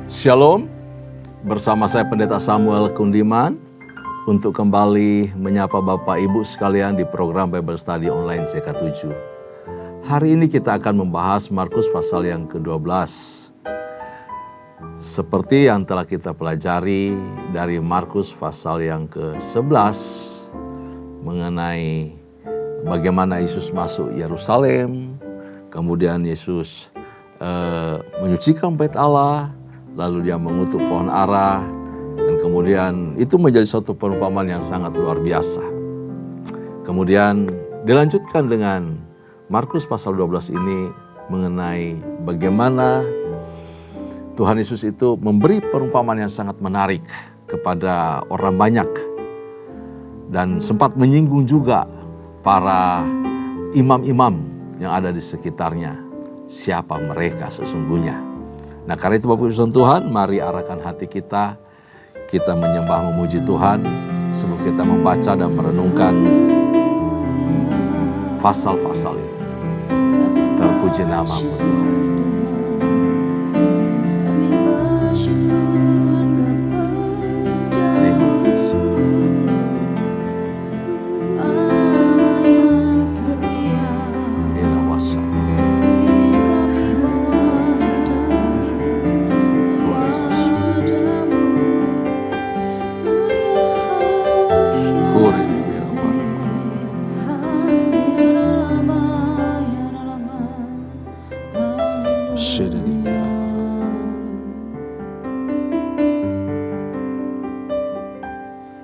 Shalom, bersama saya Pendeta Samuel Kundiman untuk kembali menyapa Bapak Ibu sekalian di program Bible Study Online CK7. Hari ini kita akan membahas Markus pasal yang ke-12. Seperti yang telah kita pelajari dari Markus pasal yang ke-11 mengenai bagaimana Yesus masuk Yerusalem, kemudian Yesus menyucikan bait Allah, lalu dia mengutuk pohon ara, dan kemudian itu menjadi suatu perumpamaan yang sangat luar biasa. Kemudian dilanjutkan dengan Markus pasal 12 ini mengenai bagaimana Tuhan Yesus itu memberi perumpamaan yang sangat menarik kepada orang banyak. Dan sempat menyinggung juga para imam-imam yang ada di sekitarnya. Siapa mereka sesungguhnya? Nah, karena itu Bapak Ibu Tuhan, mari arahkan hati kita menyembah memuji Tuhan sebelum kita membaca dan merenungkan pasal-pasal ini. Terpuji namamu Tuhan. Terima kasih.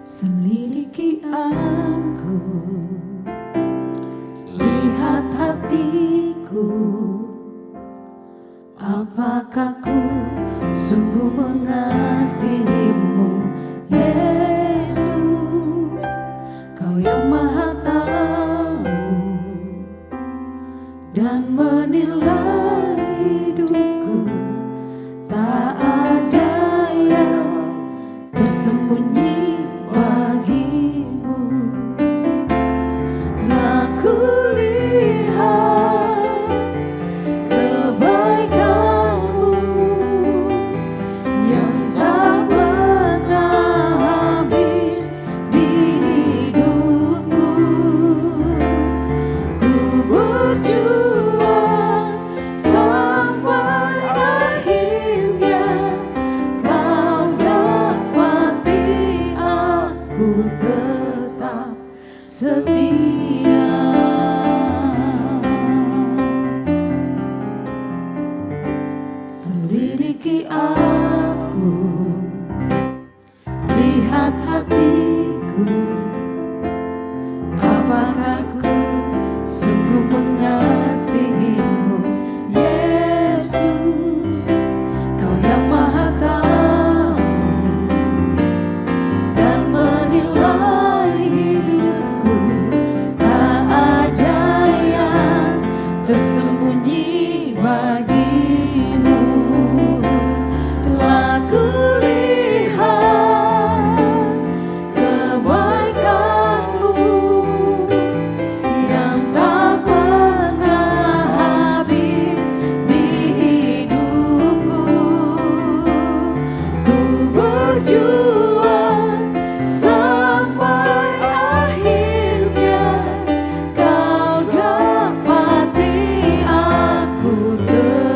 Selidiki aku, lihat hatiku, apakah ku sungguh mengasihimu, Yesus, Kau yang Maha Tahu dan menilai hidupku, tak ada yang tersembunyi bagimu. Telah kulihat kebaikanmu yang tak pernah habis di hidupku. Ku berjuang sampai akhirnya Kau dapati aku tetap setia. Selidiki aku, lihat hatiku, apakah ku sungguh mengasihimu, Yesus, Kau yang Maha Tahu dan menilai hidupku, tak ada yang tersembunyi bagimu. Telah kulihat kebaikanmu yang tak pernah habis di hidupku. Ku berjuang sampai akhirnya Kau dapati aku tetap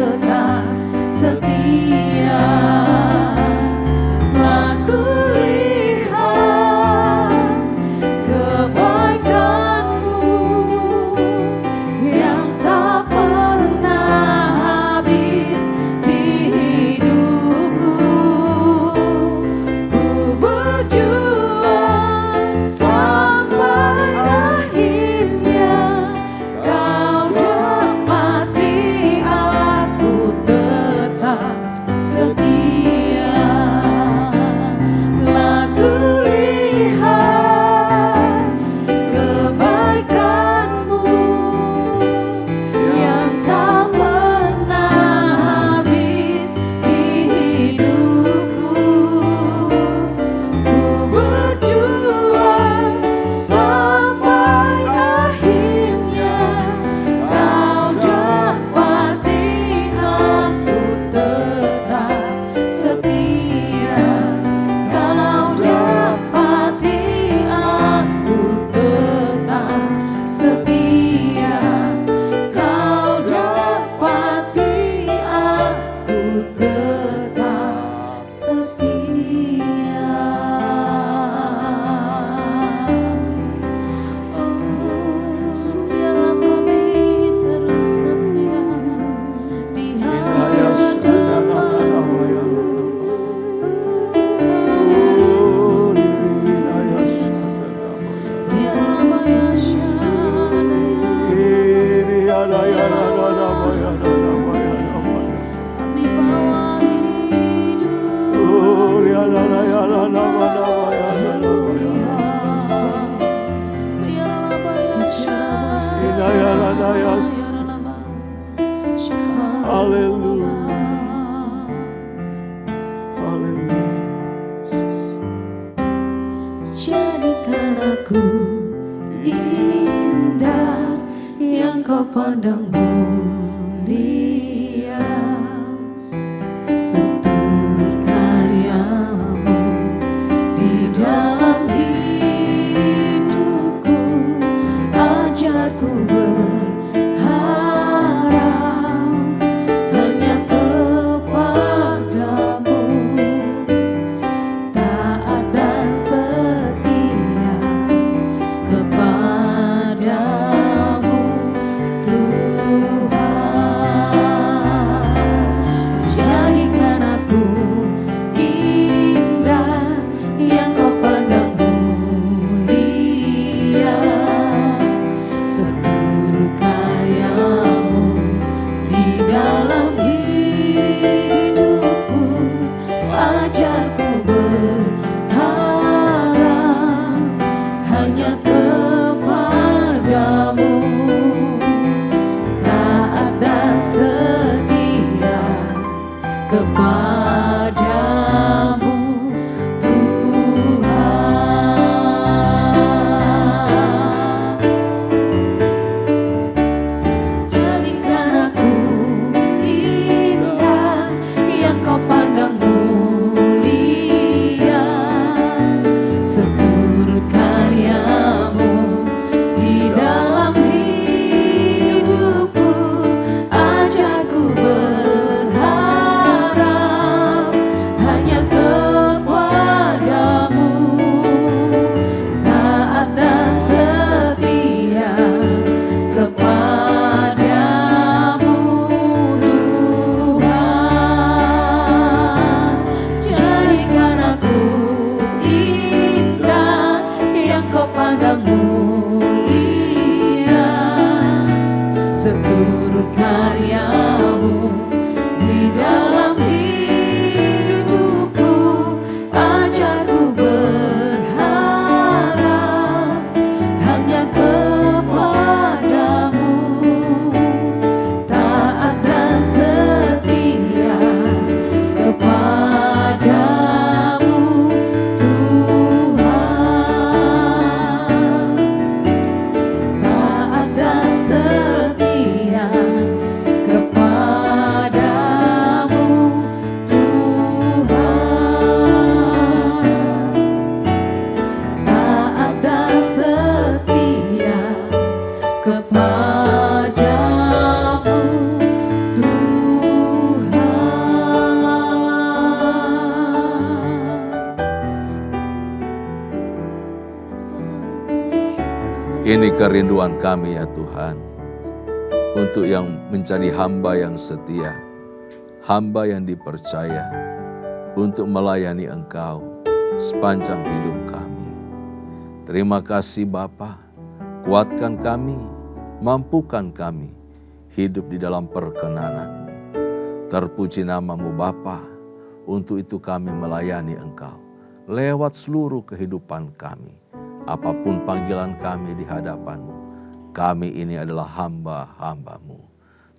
Haleluya. Haleluya. Jadikan aku indah yang kau pandang mulia, seturut karyamu di dalam hidupku. Ajarku berharap hanya kepadamu, taat dan setia kepadamu Tuhan. Jadikan aku indah yang kau pandang mulia, seturut karyamu di dalam hidupku. Ajarku berharap hanya kepadamu, taat dan setia kepadamu Tuhan. Jadikan aku indah yang kau pandang mulia, seturut karyamu di dalam hidupku. Ajarku berharap hanya kepadamu, taat dan setia kepadamu Tuhan. Jadikan aku indah yang kau pandang mulia, seturut karyamu di dalam hidupku. Ajarku berharap hanya kepadamu, taat dan setia kepadamu Tuhan. Taat dan setia kepadamu Tuhan. Taat dan setia kepadamu Tuhan. Ini kerinduan kami ya Tuhan, untuk yang menjadi hamba yang setia, hamba yang dipercaya, untuk melayani Engkau sepanjang hidup kami. Terima kasih Bapa, kuatkan kami, mampukan kami hidup di dalam perkenanan-Mu. Terpuji nama-Mu Bapa, untuk itu kami melayani Engkau lewat seluruh kehidupan kami. Apapun panggilan kami di hadapan-Mu, kami ini adalah hamba-hamba-Mu.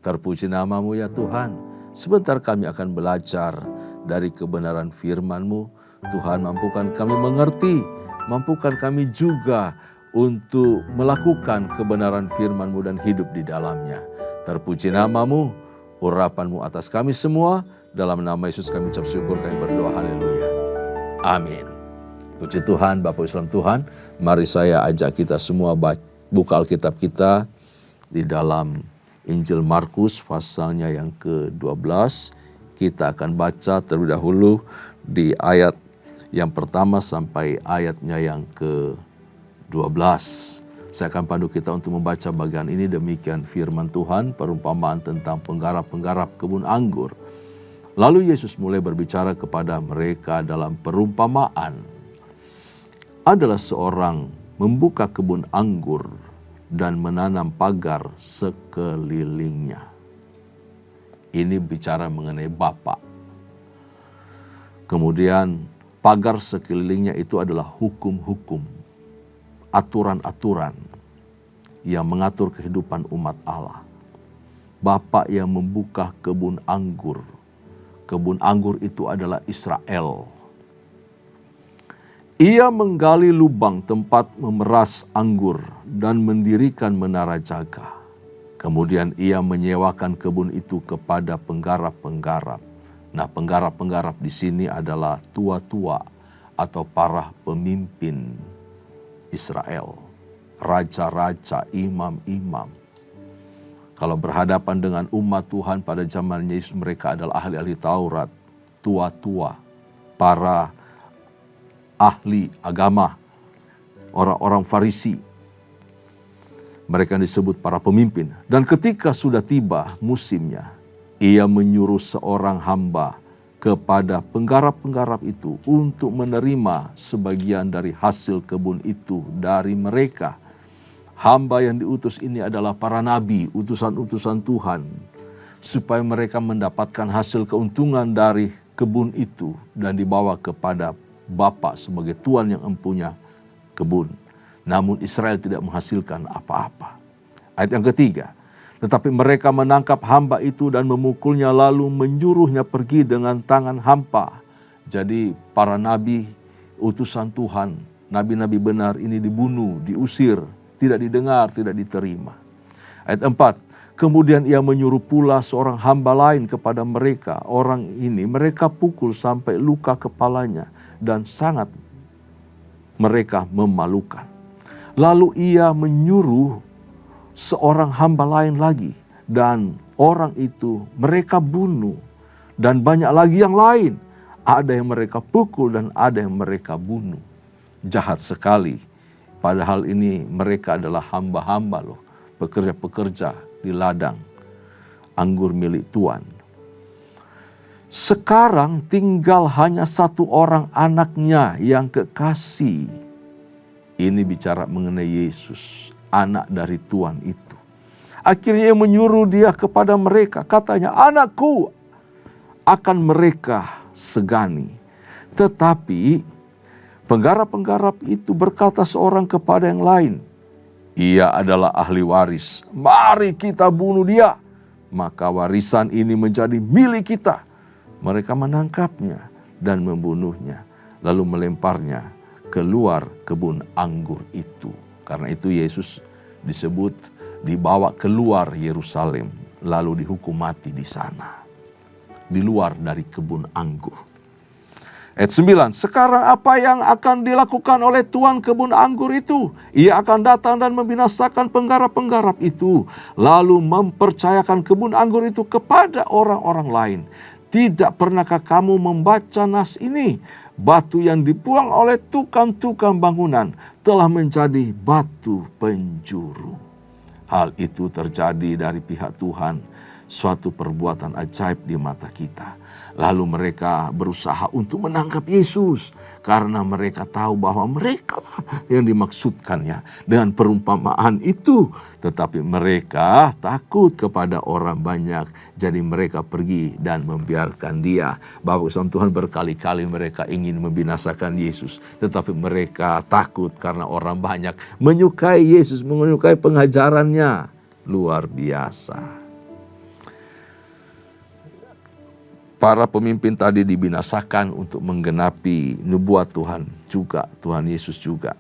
Terpuji nama-Mu ya Tuhan. Sebentar kami akan belajar dari kebenaran firman-Mu. Tuhan, mampukan kami mengerti, mampukan kami juga untuk melakukan kebenaran firman-Mu dan hidup di dalamnya. Terpuji nama-Mu, urapan-Mu atas kami semua. Dalam nama Yesus kami ucap syukur, kami berdoa, haleluya. Amin. Puji Tuhan, Bapak Islam Tuhan, mari saya ajak kita semua buka Alkitab kita di dalam Injil Markus pasalnya yang ke-12. Kita akan baca terlebih dahulu di ayat yang pertama sampai ayatnya yang ke-12. Saya akan pandu kita untuk membaca bagian ini. Demikian firman Tuhan, perumpamaan tentang penggarap-penggarap kebun anggur. Lalu Yesus mulai berbicara kepada mereka dalam perumpamaan. Adalah seorang membuka kebun anggur dan menanam pagar sekelilingnya. Ini bicara mengenai Bapa. Kemudian pagar sekelilingnya itu adalah hukum-hukum, aturan-aturan yang mengatur kehidupan umat Allah. Bapa yang membuka kebun anggur. Kebun anggur itu adalah Israel. Ia menggali lubang tempat memeras anggur dan mendirikan menara jaga. Kemudian ia menyewakan kebun itu kepada penggarap-penggarap. Nah, penggarap-penggarap di sini adalah tua-tua atau para pemimpin Israel, raja-raja, imam-imam. Kalau berhadapan dengan umat Tuhan pada zaman Yesus, mereka adalah ahli-ahli Taurat, tua-tua, para ahli agama, orang-orang Farisi. Mereka disebut para pemimpin. Dan ketika sudah tiba musimnya, ia menyuruh seorang hamba kepada penggarap-penggarap itu untuk menerima sebagian dari hasil kebun itu dari mereka. Hamba yang diutus ini adalah para nabi, utusan-utusan Tuhan, supaya mereka mendapatkan hasil keuntungan dari kebun itu dan dibawa kepada Bapa sebagai Tuhan yang empunya kebun. Namun Israel tidak menghasilkan apa-apa. Ayat yang ketiga, tetapi mereka menangkap hamba itu dan memukulnya lalu menyuruhnya pergi dengan tangan hampa. Jadi para nabi, utusan Tuhan, nabi-nabi benar ini dibunuh, diusir, tidak didengar, tidak diterima. Ayat 4, kemudian ia menyuruh pula seorang hamba lain kepada mereka. Orang ini mereka pukul sampai luka kepalanya dan sangat mereka memalukan. Lalu ia menyuruh seorang hamba lain lagi dan orang itu mereka bunuh dan banyak lagi yang lain. Ada yang mereka pukul dan ada yang mereka bunuh. Jahat sekali. Padahal ini mereka adalah hamba-hamba loh. Pekerja-pekerja di ladang anggur milik Tuhan. Sekarang tinggal hanya satu orang anaknya yang kekasih. Ini bicara mengenai Yesus, anak dari Tuhan itu. Akhirnya ia menyuruh dia kepada mereka. Katanya, anakku akan mereka segani. Tetapi penggarap-penggarap itu berkata seorang kepada yang lain, ia adalah ahli waris. Mari kita bunuh dia. Maka warisan ini menjadi milik kita. Mereka menangkapnya dan membunuhnya. Lalu melemparnya keluar kebun anggur itu. Karena itu Yesus disebut dibawa keluar Yerusalem. Lalu dihukum mati di sana. Di luar dari kebun anggur. Ayat 9, sekarang apa yang akan dilakukan oleh tuan kebun anggur itu? Ia akan datang dan membinasakan penggarap-penggarap itu. Lalu mempercayakan kebun anggur itu kepada orang-orang lain. Tidak pernahkah kamu membaca nas ini? Batu yang dibuang oleh tukang-tukang bangunan telah menjadi batu penjuru. Hal itu terjadi dari pihak Tuhan, suatu perbuatan ajaib di mata kita. Lalu mereka berusaha untuk menangkap Yesus karena mereka tahu bahwa mereka lah yang dimaksudkannya dengan perumpamaan itu. Tetapi mereka takut kepada orang banyak, jadi mereka pergi dan membiarkan dia. Bapak Tuhan Tuhan berkali-kali mereka ingin membinasakan Yesus, tetapi mereka takut karena orang banyak menyukai Yesus, menyukai pengajarannya. Luar biasa. Para pemimpin tadi dibinasakan untuk menggenapi nubuat Tuhan juga, Tuhan Yesus juga,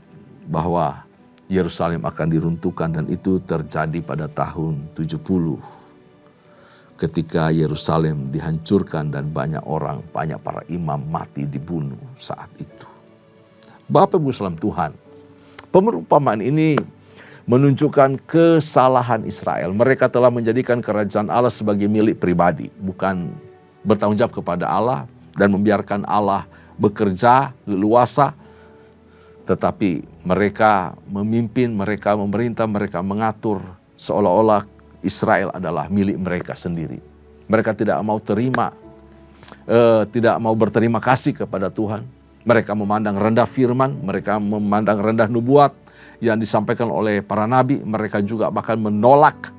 bahwa Yerusalem akan diruntuhkan, dan itu terjadi pada tahun 70 ketika Yerusalem dihancurkan dan banyak orang, banyak para imam mati dibunuh saat itu. Bapak Ibu salam Tuhan, perumpamaan ini menunjukkan kesalahan Israel. Mereka telah menjadikan kerajaan Allah sebagai milik pribadi, bukan bertanggung jawab kepada Allah dan membiarkan Allah bekerja leluasa. Tetapi mereka memimpin, mereka memerintah, mereka mengatur seolah-olah Israel adalah milik mereka sendiri. Mereka tidak mau tidak mau berterima kasih kepada Tuhan. Mereka memandang rendah firman, mereka memandang rendah nubuat yang disampaikan oleh para nabi. Mereka juga bahkan menolak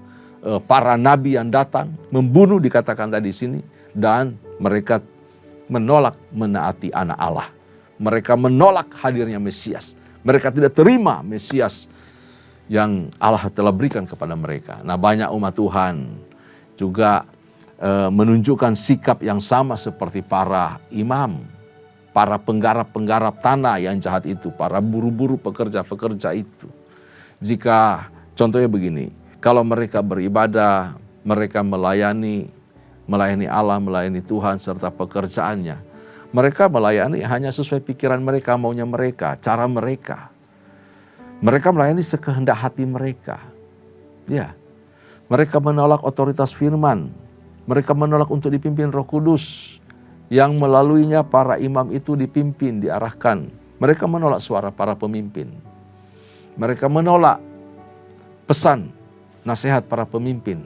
para nabi yang datang, membunuh dikatakan tadi di sini. Dan mereka menolak menaati anak Allah. Mereka menolak hadirnya Mesias. Mereka tidak terima Mesias yang Allah telah berikan kepada mereka. Nah, banyak umat Tuhan juga menunjukkan sikap yang sama seperti para imam, para penggarap-penggarap tanah yang jahat itu, para buru-buru pekerja-pekerja itu. Jika contohnya begini, kalau mereka beribadah, mereka melayani Allah, melayani Tuhan serta pekerjaannya, mereka melayani hanya sesuai pikiran mereka, maunya mereka, cara mereka. Mereka melayani sekehendak hati mereka. Ya, mereka menolak otoritas firman. Mereka menolak untuk dipimpin Roh Kudus yang melaluinya para imam itu dipimpin, diarahkan. Mereka menolak suara para pemimpin. Mereka menolak pesan, nasihat para pemimpin.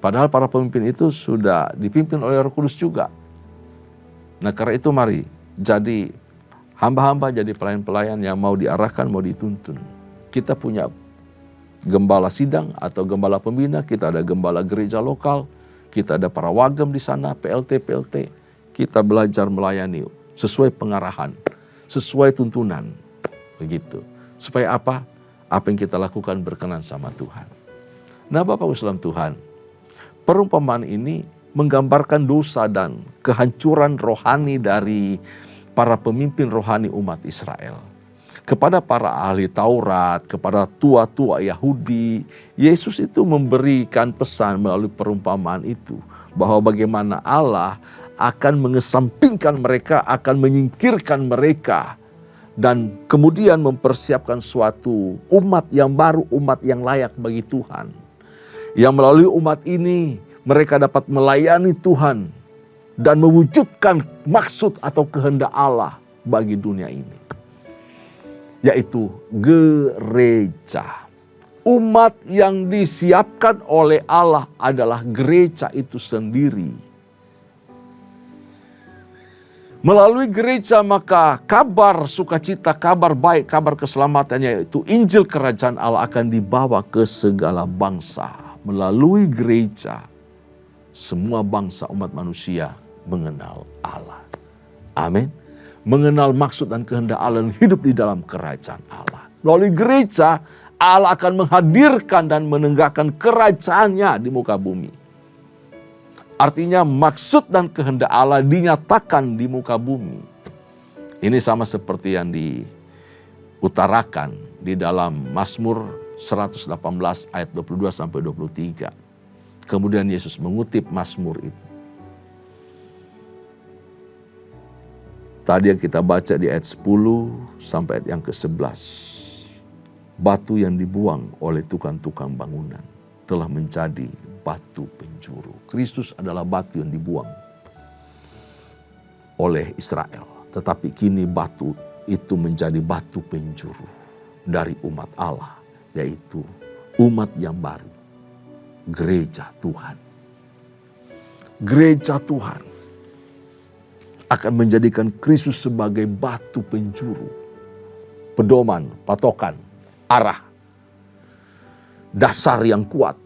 Padahal para pemimpin itu sudah dipimpin oleh Roh Kudus juga. Nah, karena itu mari jadi hamba-hamba, jadi pelayan-pelayan yang mau diarahkan, mau dituntun. Kita punya gembala sidang atau gembala pembina, kita ada gembala gereja lokal, kita ada para wagem di sana, PLT. Kita belajar melayani sesuai pengarahan, sesuai tuntunan. Begitu. Supaya apa? Apa yang kita lakukan berkenan sama Tuhan. Nah, Bapak Islam Tuhan, perumpamaan ini menggambarkan dosa dan kehancuran rohani dari para pemimpin rohani umat Israel. Kepada para ahli Taurat, kepada tua-tua Yahudi, Yesus itu memberikan pesan melalui perumpamaan itu, bahwa bagaimana Allah akan mengesampingkan mereka, akan menyingkirkan mereka, dan kemudian mempersiapkan suatu umat yang baru, umat yang layak bagi Tuhan. Yang melalui umat ini mereka dapat melayani Tuhan dan mewujudkan maksud atau kehendak Allah bagi dunia ini, yaitu gereja. Umat yang disiapkan oleh Allah adalah gereja itu sendiri. Melalui gereja maka kabar sukacita, kabar baik, kabar keselamatan, yaitu Injil Kerajaan Allah akan dibawa ke segala bangsa. Melalui gereja semua bangsa umat manusia mengenal Allah. Amin. Mengenal maksud dan kehendak Allah dan hidup di dalam kerajaan Allah. Melalui gereja, Allah akan menghadirkan dan menegakkan kerajaannya di muka bumi. Artinya maksud dan kehendak Allah dinyatakan di muka bumi. Ini sama seperti yang diutarakan di dalam Mazmur 118 ayat 22 sampai 23. Kemudian Yesus mengutip Mazmur itu. Tadi yang kita baca di ayat 10 sampai ayat yang ke-11. Batu yang dibuang oleh tukang-tukang bangunan telah menjadi batu penjuru. Kristus adalah batu yang dibuang oleh Israel. Tetapi kini batu itu menjadi batu penjuru dari umat Allah. Yaitu umat yang baru. Gereja Tuhan. Gereja Tuhan akan menjadikan Kristus sebagai batu penjuru, pedoman, patokan, arah, dasar yang kuat.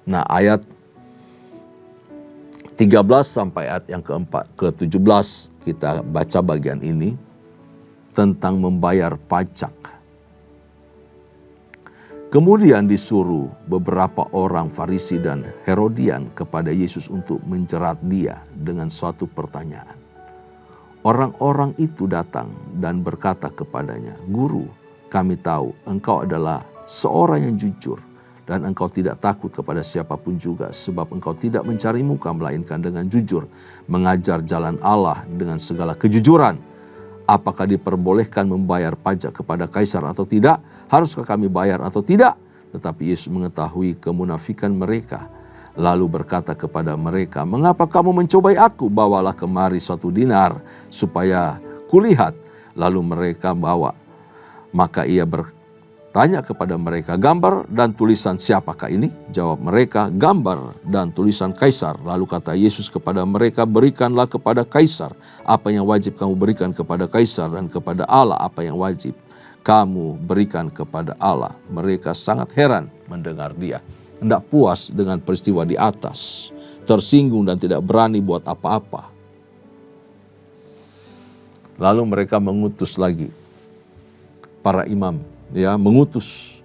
Nah, ayat 13 sampai ayat yang ke-17 kita baca bagian ini tentang membayar pajak. Kemudian disuruh beberapa orang Farisi dan Herodian kepada Yesus untuk menjerat dia dengan suatu pertanyaan. Orang-orang itu datang dan berkata kepadanya, "Guru, kami tahu engkau adalah seorang yang jujur dan engkau tidak takut kepada siapapun juga, sebab engkau tidak mencari muka melainkan dengan jujur mengajar jalan Allah dengan segala kejujuran. Apakah diperbolehkan membayar pajak kepada kaisar atau tidak? Haruskah kami bayar atau tidak?" Tetapi Yesus mengetahui kemunafikan mereka, lalu berkata kepada mereka, "Mengapa kamu mencobai aku? Bawalah kemari suatu dinar, supaya kulihat." Lalu mereka bawa. Maka ia bertanya kepada mereka, "Gambar dan tulisan siapakah ini?" Jawab mereka, "Gambar dan tulisan Kaisar." Lalu kata Yesus kepada mereka, "Berikanlah kepada Kaisar apa yang wajib kamu berikan kepada Kaisar, dan kepada Allah apa yang wajib kamu berikan kepada Allah." Mereka sangat heran mendengar dia. Hendak puas dengan peristiwa di atas, tersinggung dan tidak berani buat apa-apa. Lalu mereka mengutus lagi para imam, mengutus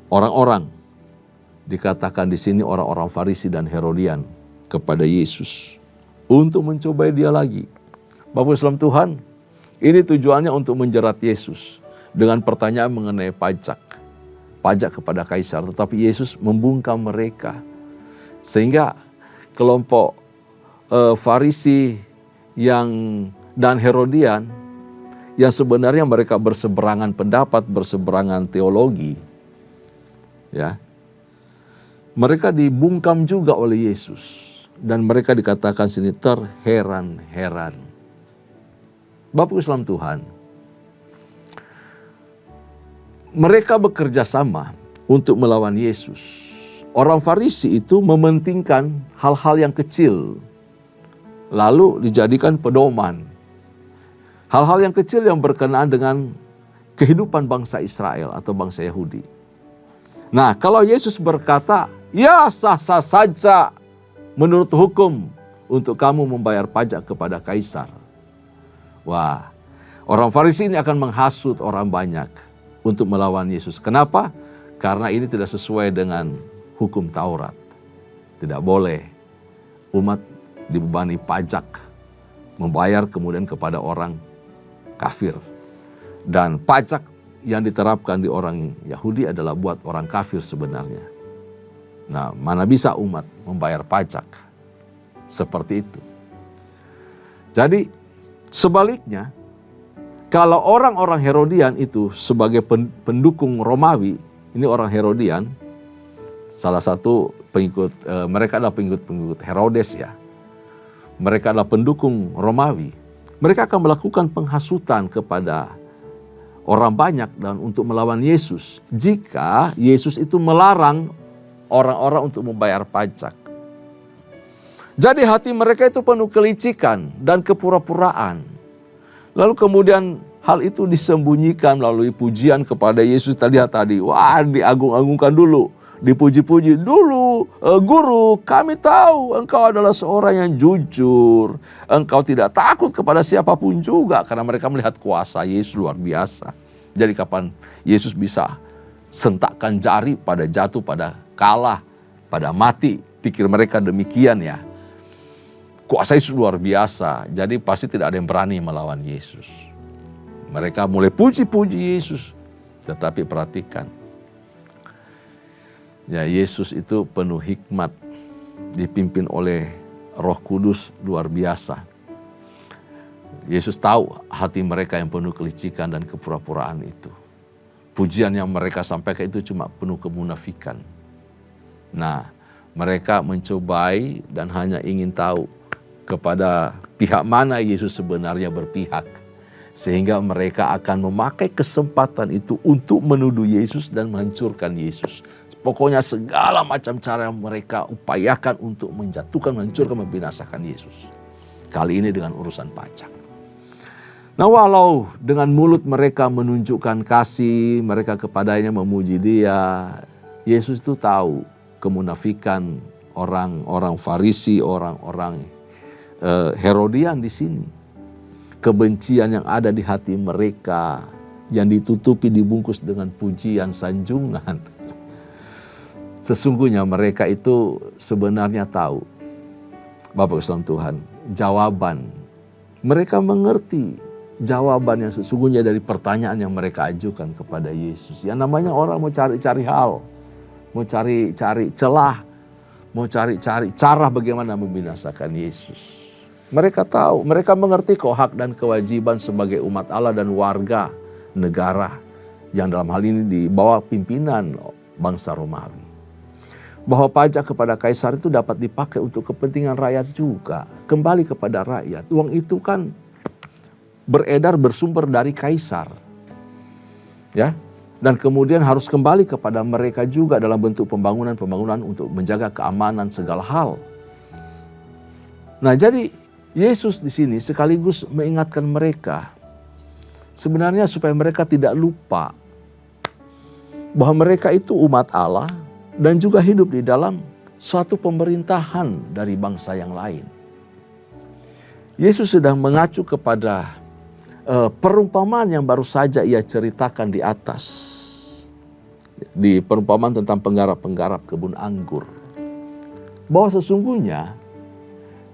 orang-orang dikatakan di sini orang-orang Farisi dan Herodian kepada Yesus untuk mencobai dia lagi. Bapak Islam Tuhan, ini tujuannya untuk menjerat Yesus dengan pertanyaan mengenai pajak kepada kaisar. Tetapi Yesus membungkam mereka sehingga kelompok Farisi dan Herodian yang sebenarnya mereka berseberangan pendapat, berseberangan teologi, ya, mereka dibungkam juga oleh Yesus dan mereka dikatakan sini terheran-heran. Bapak Islam Tuhan, mereka bekerja sama untuk melawan Yesus. Orang Farisi itu mementingkan hal-hal yang kecil, lalu dijadikan pedoman. Hal-hal yang kecil yang berkenaan dengan kehidupan bangsa Israel atau bangsa Yahudi. Nah, kalau Yesus berkata, ya sah-sah saja menurut hukum untuk kamu membayar pajak kepada kaisar. Wah, orang Farisi ini akan menghasut orang banyak untuk melawan Yesus. Kenapa? Karena ini tidak sesuai dengan hukum Taurat. Tidak boleh umat dibebani pajak, membayar kemudian kepada orang kafir. Dan pajak yang diterapkan di orang Yahudi adalah buat orang kafir sebenarnya. Nah, mana bisa umat membayar pajak seperti itu. Jadi sebaliknya, kalau orang-orang Herodian itu sebagai pendukung Romawi, ini orang Herodian, salah satu pengikut, mereka adalah pengikut Herodes ya. Mereka adalah pendukung Romawi. Mereka akan melakukan penghasutan kepada orang banyak dan untuk melawan Yesus. Jika Yesus itu melarang orang-orang untuk membayar pajak. Jadi hati mereka itu penuh kelicikan dan kepura-puraan. Lalu kemudian hal itu disembunyikan melalui pujian kepada Yesus tadi. Wah, diagung-agungkan dulu. Dipuji-puji dulu, guru, kami tahu engkau adalah seorang yang jujur. Engkau tidak takut kepada siapapun juga karena mereka melihat kuasa Yesus luar biasa. Jadi kapan Yesus bisa sentakkan jari pada jatuh, pada kalah, pada mati. Pikir mereka demikian ya. Kuasa Yesus luar biasa, jadi pasti tidak ada yang berani melawan Yesus. Mereka mulai puji-puji Yesus. Tetapi perhatikan, ya, Yesus itu penuh hikmat, dipimpin oleh Roh Kudus luar biasa. Yesus tahu hati mereka yang penuh kelicikan dan kepura-puraan itu. Pujian yang mereka sampaikan itu cuma penuh kemunafikan. Nah, mereka mencobai dan hanya ingin tahu kepada pihak mana Yesus sebenarnya berpihak. Sehingga mereka akan memakai kesempatan itu untuk menuduh Yesus dan menghancurkan Yesus. Pokoknya segala macam cara yang mereka upayakan untuk menjatuhkan, menghancurkan, membinasakan Yesus. Kali ini dengan urusan pajak. Nah, walau dengan mulut mereka menunjukkan kasih, mereka kepadanya memuji dia, Yesus itu tahu kemunafikan orang-orang Farisi, orang-orang Herodian di sini. Kebencian yang ada di hati mereka, yang ditutupi, dibungkus dengan pujian, sanjungan. Sesungguhnya mereka itu sebenarnya tahu, Bapak Islam Tuhan, jawaban. Mereka mengerti jawaban yang sesungguhnya dari pertanyaan yang mereka ajukan kepada Yesus. Yang namanya orang mau cari-cari hal, mau cari-cari celah, mau cari-cari cara bagaimana membinasakan Yesus. Mereka tahu, mereka mengerti kok hak dan kewajiban sebagai umat Allah dan warga negara yang dalam hal ini di bawah pimpinan bangsa Romawi. Bahwa pajak kepada kaisar itu dapat dipakai untuk kepentingan rakyat juga. Kembali kepada rakyat. Uang itu kan beredar bersumber dari kaisar. Ya. Dan kemudian harus kembali kepada mereka juga dalam bentuk pembangunan untuk menjaga keamanan segala hal. Nah, jadi Yesus di sini sekaligus mengingatkan mereka. Sebenarnya supaya mereka tidak lupa bahwa mereka itu umat Allah dan juga hidup di dalam suatu pemerintahan dari bangsa yang lain. Yesus sedang mengacu kepada perumpamaan yang baru saja ia ceritakan di atas. di perumpamaan tentang penggarap-penggarap kebun anggur. Bahwa sesungguhnya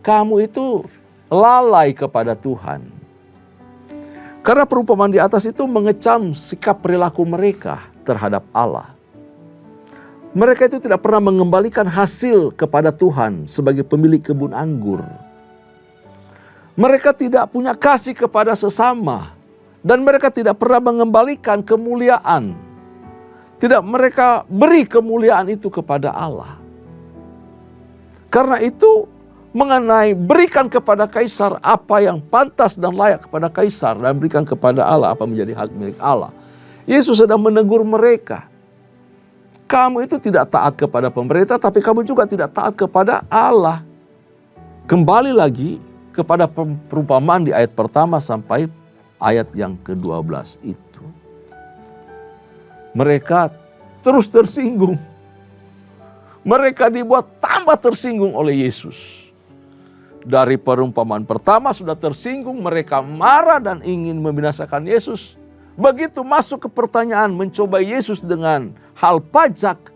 kamu itu lalai kepada Tuhan. Karena perumpamaan di atas itu mengecam sikap perilaku mereka terhadap Allah. Mereka itu tidak pernah mengembalikan hasil kepada Tuhan sebagai pemilik kebun anggur. Mereka tidak punya kasih kepada sesama. Dan mereka tidak pernah mengembalikan kemuliaan. Tidak mereka beri kemuliaan itu kepada Allah. Karena itu mengenai berikan kepada Kaisar apa yang pantas dan layak kepada Kaisar. Dan berikan kepada Allah apa menjadi hak milik Allah. Yesus sedang menegur mereka. Kamu itu tidak taat kepada pemerintah, tapi kamu juga tidak taat kepada Allah. Kembali lagi kepada perumpamaan di ayat pertama sampai ayat yang ke-12 itu. Mereka terus tersinggung. Mereka dibuat tambah tersinggung oleh Yesus. Dari perumpamaan pertama sudah tersinggung, mereka marah dan ingin membinasakan Yesus. Begitu masuk ke pertanyaan mencoba Yesus dengan hal pajak,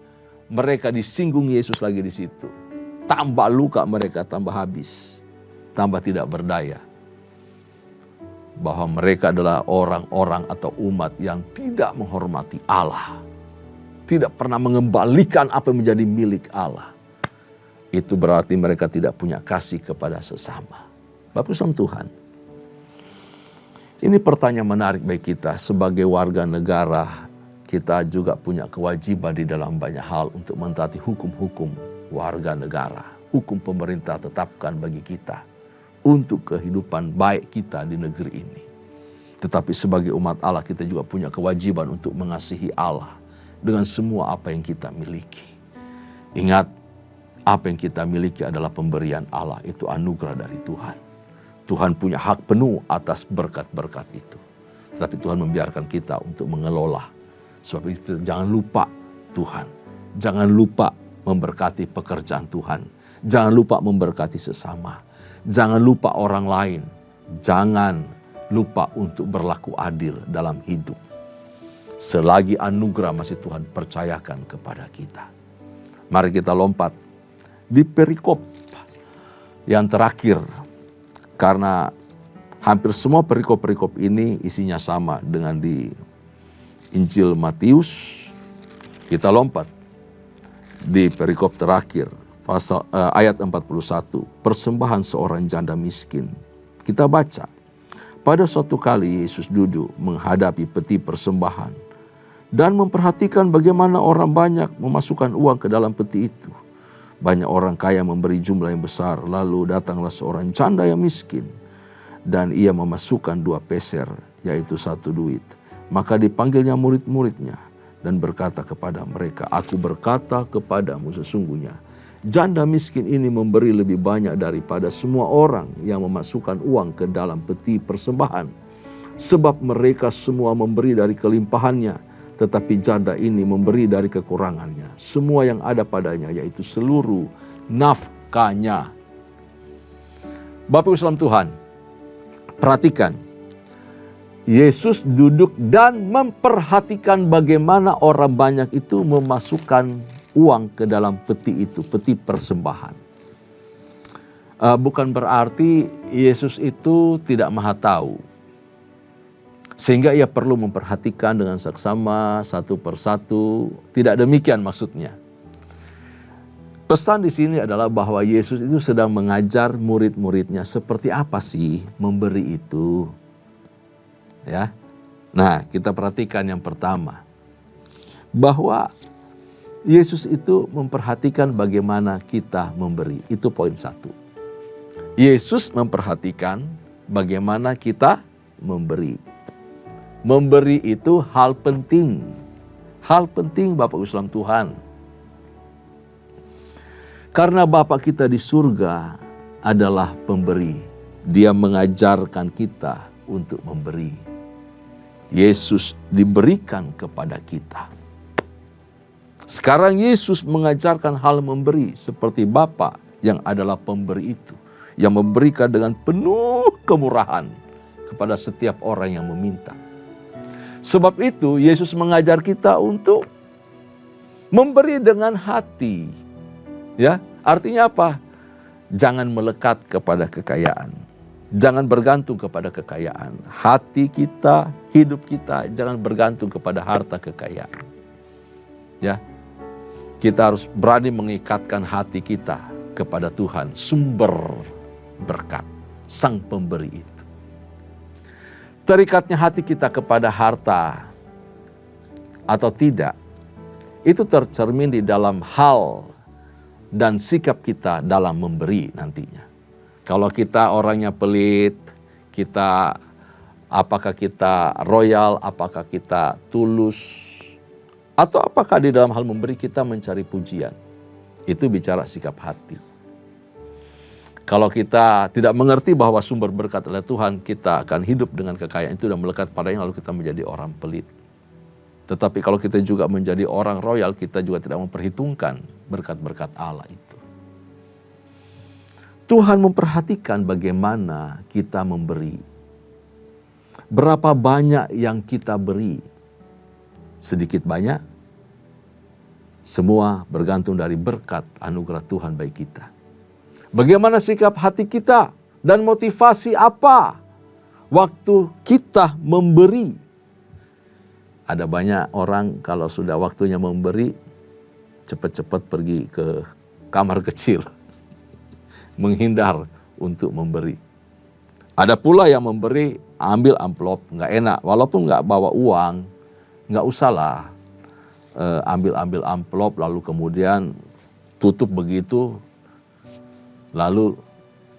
mereka disinggung Yesus lagi di situ. Tambah luka mereka, tambah habis, tambah tidak berdaya. Bahwa mereka adalah orang-orang atau umat yang tidak menghormati Allah. Tidak pernah mengembalikan apa yang menjadi milik Allah. Itu berarti mereka tidak punya kasih kepada sesama. Bapak Ibu Tuhan. Ini pertanyaan menarik bagi kita sebagai warga negara. Kita juga punya kewajiban di dalam banyak hal untuk mentaati hukum-hukum warga negara. Hukum pemerintah tetapkan bagi kita untuk kehidupan baik kita di negeri ini. Tetapi sebagai umat Allah kita juga punya kewajiban untuk mengasihi Allah dengan semua apa yang kita miliki. Ingat, apa yang kita miliki adalah pemberian Allah, itu anugerah dari Tuhan. Tuhan punya hak penuh atas berkat-berkat itu. Tapi Tuhan membiarkan kita untuk mengelola. Sebab itu jangan lupa Tuhan. Jangan lupa memberkati pekerjaan Tuhan. Jangan lupa memberkati sesama. Jangan lupa orang lain. Jangan lupa untuk berlaku adil dalam hidup. Selagi anugerah masih Tuhan percayakan kepada kita. Mari kita lompat di perikop yang terakhir. Karena hampir semua perikop-perikop ini isinya sama dengan di Injil Matius. Kita lompat di perikop terakhir, ayat 41. Persembahan seorang janda miskin. Kita baca, pada suatu kali Yesus duduk menghadapi peti persembahan dan memperhatikan bagaimana orang banyak memasukkan uang ke dalam peti itu. Banyak orang kaya memberi jumlah yang besar, lalu datanglah seorang janda yang miskin. Dan ia memasukkan 2 peser, yaitu 1 duit. Maka dipanggilnya murid-muridnya dan berkata kepada mereka, aku berkata kepadamu sesungguhnya, janda miskin ini memberi lebih banyak daripada semua orang yang memasukkan uang ke dalam peti persembahan. Sebab mereka semua memberi dari kelimpahannya, tetapi janda ini memberi dari kekurangannya. Semua yang ada padanya, yaitu seluruh nafkahnya. Bapak Ibu Tuhan, perhatikan. Yesus duduk dan memperhatikan bagaimana orang banyak itu memasukkan uang ke dalam peti itu, peti persembahan. Bukan berarti Yesus itu tidak maha tahu. Sehingga ia perlu memperhatikan dengan saksama satu persatu. Tidak demikian maksudnya. Pesan di sini adalah bahwa Yesus itu sedang mengajar murid-muridnya seperti apa sih memberi itu. Ya. Nah, kita perhatikan yang pertama. Bahwa Yesus itu memperhatikan bagaimana kita memberi. Itu poin 1. Yesus memperhatikan bagaimana kita memberi. Memberi itu hal penting. Hal penting Bapak Ibu Tuhan. Karena Bapa kita di surga adalah pemberi. Dia mengajarkan kita untuk memberi. Yesus diberikan kepada kita. Sekarang Yesus mengajarkan hal memberi seperti Bapa yang adalah pemberi itu. Yang memberikan dengan penuh kemurahan kepada setiap orang yang meminta. Sebab itu Yesus mengajar kita untuk Memberi dengan hati. Ya, artinya apa? Jangan melekat kepada kekayaan. Jangan bergantung kepada kekayaan. Hati kita, hidup kita jangan bergantung kepada harta kekayaan. Ya. Kita harus berani mengikatkan hati kita kepada Tuhan, sumber berkat, Sang Pemberi itu. Terikatnya hati kita kepada harta atau tidak, itu tercermin di dalam hal dan sikap kita dalam memberi nantinya. Kalau kita orangnya pelit, apakah kita royal, apakah kita tulus, atau apakah di dalam hal memberi kita mencari pujian? Itu bicara sikap hati. Kalau kita tidak mengerti bahwa sumber berkat adalah Tuhan, kita akan hidup dengan kekayaan itu dan melekat padanya, lalu kita menjadi orang pelit. Tetapi kalau kita juga menjadi orang royal, kita juga tidak memperhitungkan berkat-berkat Allah itu. Tuhan memperhatikan bagaimana kita memberi. Berapa banyak yang kita beri. Sedikit banyak, semua bergantung dari berkat anugerah Tuhan bagi kita. Bagaimana sikap hati kita dan motivasi apa waktu kita memberi? Ada banyak orang kalau sudah waktunya memberi, cepat-cepat pergi ke kamar kecil, menghindar untuk memberi. Ada pula yang memberi, ambil amplop, nggak enak, walaupun nggak bawa uang, nggak usahlah ambil amplop lalu kemudian tutup begitu, lalu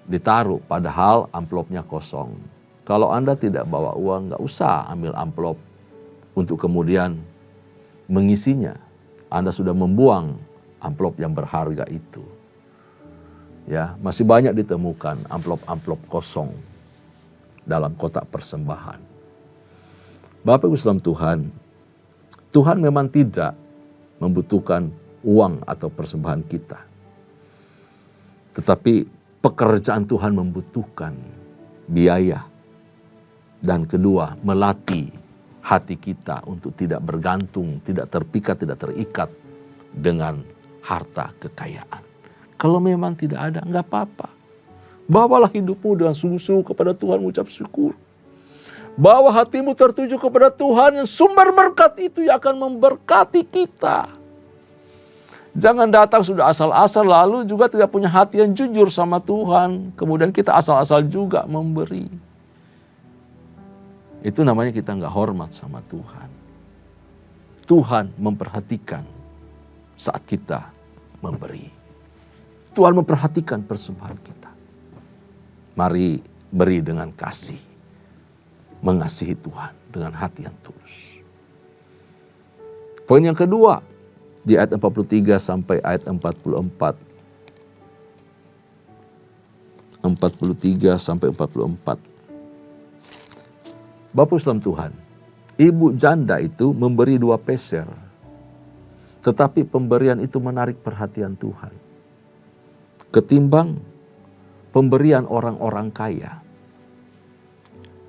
ditaruh padahal amplopnya kosong. Kalau Anda tidak bawa uang, nggak usah ambil amplop untuk kemudian mengisinya. Anda sudah membuang amplop yang berharga itu. Ya, masih banyak ditemukan amplop-amplop kosong dalam kotak persembahan. Bapak Ibu saudara Tuhan, Tuhan memang tidak membutuhkan uang atau persembahan kita. Tetapi pekerjaan Tuhan membutuhkan biaya. Dan kedua, melatih hati kita untuk tidak bergantung, tidak terpikat, tidak terikat dengan harta kekayaan. Kalau memang tidak ada, enggak apa-apa. Bawalah hidupmu dengan sungguh-sungguh kepada Tuhan, mengucap syukur. Bawa hatimu tertuju kepada Tuhan yang sumber berkat itu yang akan memberkati kita. Jangan datang sudah asal-asal lalu juga tidak punya hati yang jujur sama Tuhan. Kemudian kita asal-asal juga memberi. Itu namanya kita nggak hormat sama Tuhan. Tuhan memperhatikan saat kita memberi. Tuhan memperhatikan persembahan kita. Mari beri dengan kasih. Mengasihi Tuhan dengan hati yang tulus. Poin yang kedua, di ayat 43 sampai ayat 44. 43 sampai 44. Bapak Islam Tuhan, ibu janda itu memberi 2 peser. Tetapi pemberian itu menarik perhatian Tuhan. Ketimbang pemberian orang-orang kaya.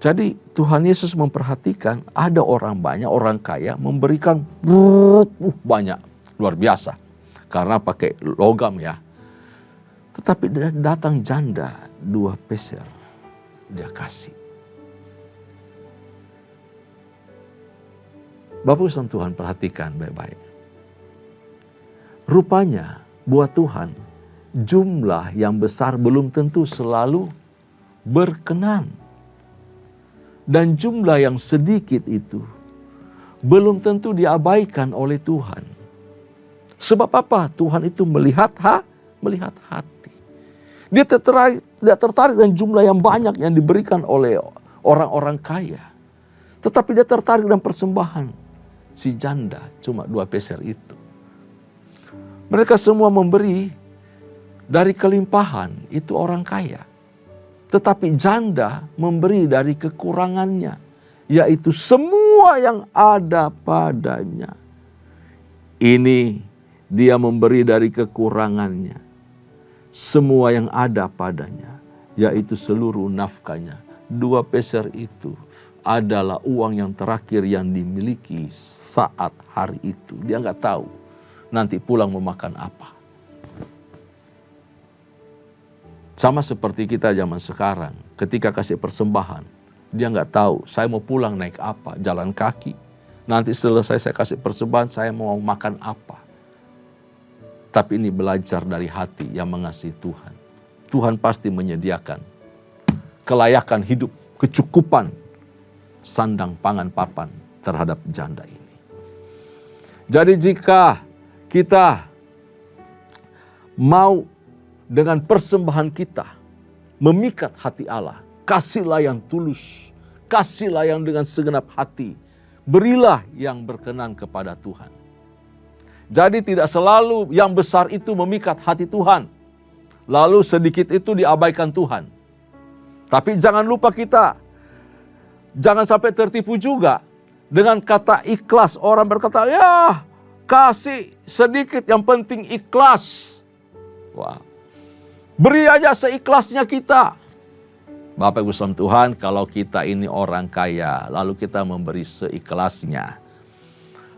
Jadi Tuhan Yesus memperhatikan ada banyak orang kaya memberikan banyak, luar biasa. Karena pakai logam ya. Tetapi datang janda 2 peser, dia kasih. Bapak Ibu Tuhan perhatikan baik-baik. Rupanya buat Tuhan jumlah yang besar belum tentu selalu berkenan. Dan jumlah yang sedikit itu belum tentu diabaikan oleh Tuhan. Sebab apa? Tuhan itu melihat hati. Dia tidak tertarik dengan jumlah yang banyak yang diberikan oleh orang-orang kaya. Tetapi dia tertarik dengan persembahan si janda cuma 2 peser itu. Mereka semua memberi dari kelimpahan, itu orang kaya. Tetapi janda memberi dari kekurangannya, yaitu semua yang ada padanya. Ini dia memberi dari kekurangannya, semua yang ada padanya, yaitu seluruh nafkahnya. 2 peser itu adalah uang yang terakhir yang dimiliki saat hari itu. Dia nggak tahu nanti pulang mau makan apa. Sama seperti kita zaman sekarang, ketika kasih persembahan, dia nggak tahu saya mau pulang naik apa, jalan kaki. Nanti selesai saya kasih persembahan, saya mau makan apa. Tapi ini belajar dari hati yang mengasihi Tuhan. Tuhan pasti menyediakan kelayakan hidup, kecukupan, sandang pangan papan terhadap janda ini. Jadi jika kita mau dengan persembahan kita memikat hati Allah, kasihlah yang tulus, kasihlah yang dengan segenap hati, berilah yang berkenan kepada Tuhan. Jadi tidak selalu yang besar itu memikat hati Tuhan, lalu sedikit itu diabaikan Tuhan. Tapi jangan lupa kita, jangan sampai tertipu juga dengan kata ikhlas. Orang berkata, ya kasih sedikit yang penting ikhlas. Wah, beri aja seikhlasnya kita. Bapak Ibu saudara Tuhan, kalau kita ini orang kaya, lalu kita memberi seikhlasnya,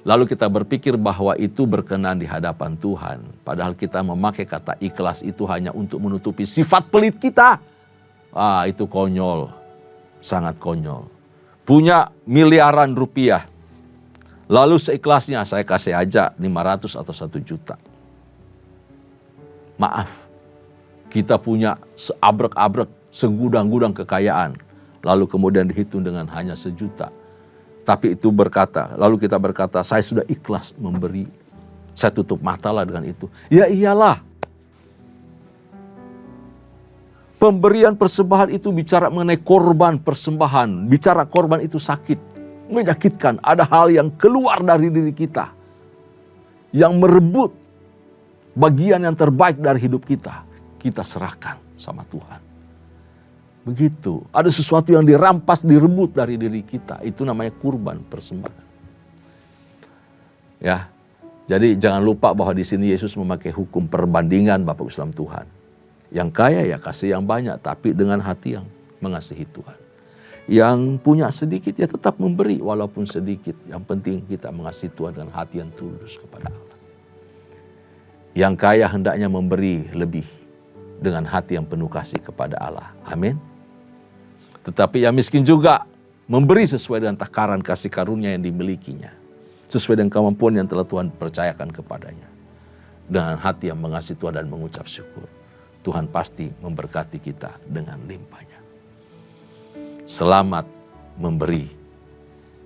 lalu kita berpikir bahwa itu berkenan di hadapan Tuhan, padahal kita memakai kata ikhlas itu hanya untuk menutupi sifat pelit kita. Itu konyol, sangat konyol. Punya miliaran rupiah, lalu seikhlasnya saya kasih aja 500 atau 1 juta. Maaf, kita punya seabrek-abrek, segudang-gudang kekayaan, lalu kemudian dihitung dengan hanya 1 juta. Tapi itu berkata, lalu kita berkata, saya sudah ikhlas memberi, saya tutup mata lah dengan itu. Ya iyalah. Pemberian persembahan itu bicara mengenai korban persembahan. Bicara korban itu sakit, menyakitkan. Ada hal yang keluar dari diri kita, yang merebut bagian yang terbaik dari hidup kita. Kita serahkan sama Tuhan. Begitu, ada sesuatu yang dirampas, direbut dari diri kita. Itu namanya kurban persembahan. Ya, jadi jangan lupa bahwa di sini Yesus memakai hukum perbandingan Bapak Ibu saudara Tuhan. Yang kaya ya kasih yang banyak, tapi dengan hati yang mengasihi Tuhan. Yang punya sedikit ya tetap memberi walaupun sedikit. Yang penting kita mengasihi Tuhan dengan hati yang tulus kepada Allah. Yang kaya hendaknya memberi lebih dengan hati yang penuh kasih kepada Allah. Amin. Tetapi yang miskin juga memberi sesuai dengan takaran kasih karunia yang dimilikinya. Sesuai dengan kemampuan yang telah Tuhan percayakan kepadanya. Dengan hati yang mengasihi Tuhan dan mengucap syukur, Tuhan pasti memberkati kita dengan limpahnya. Selamat memberi,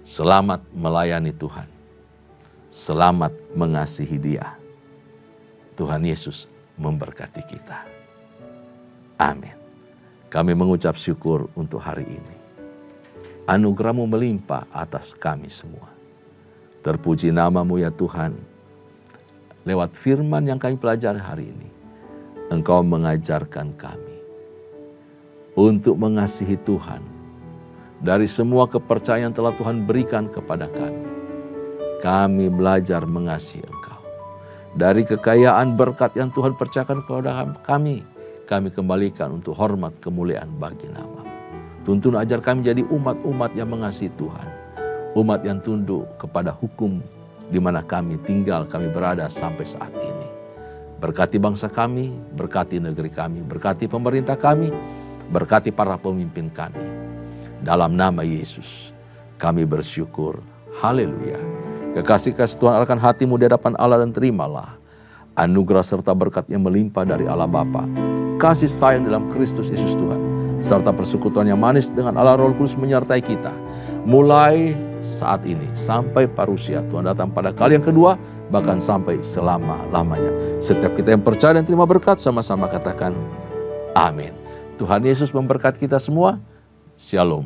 selamat melayani Tuhan, selamat mengasihi Dia. Tuhan Yesus memberkati kita. Amin. Kami mengucap syukur untuk hari ini. Anugerah-Mu melimpah atas kami semua. Terpuji nama-Mu ya Tuhan. Lewat firman yang kami pelajari hari ini, Engkau mengajarkan kami untuk mengasihi Tuhan dari semua kepercayaan telah Tuhan berikan kepada kami. Kami belajar mengasihi Engkau. Dari kekayaan berkat yang Tuhan percayakan kepada kami kembalikan untuk hormat kemuliaan bagi nama-Mu. Tuntun ajar kami jadi umat-umat yang mengasihi Tuhan. Umat yang tunduk kepada hukum di mana kami tinggal, kami berada sampai saat ini. Berkati bangsa kami, berkati negeri kami, berkati pemerintah kami, berkati para pemimpin kami. Dalam nama Yesus, kami bersyukur. Haleluya. Kekasih-kasih Tuhan arahkan hatimu di hadapan Allah dan terimalah anugerah serta berkat yang melimpah dari Allah Bapa, kasih sayang dalam Kristus Yesus Tuhan, serta persekutuan yang manis dengan Allah Roh Kudus menyertai kita. Mulai saat ini sampai parusia Tuhan datang pada kali yang kedua, bahkan sampai selama-lamanya. Setiap kita yang percaya dan terima berkat, sama-sama katakan amin. Tuhan Yesus memberkati kita semua. Shalom.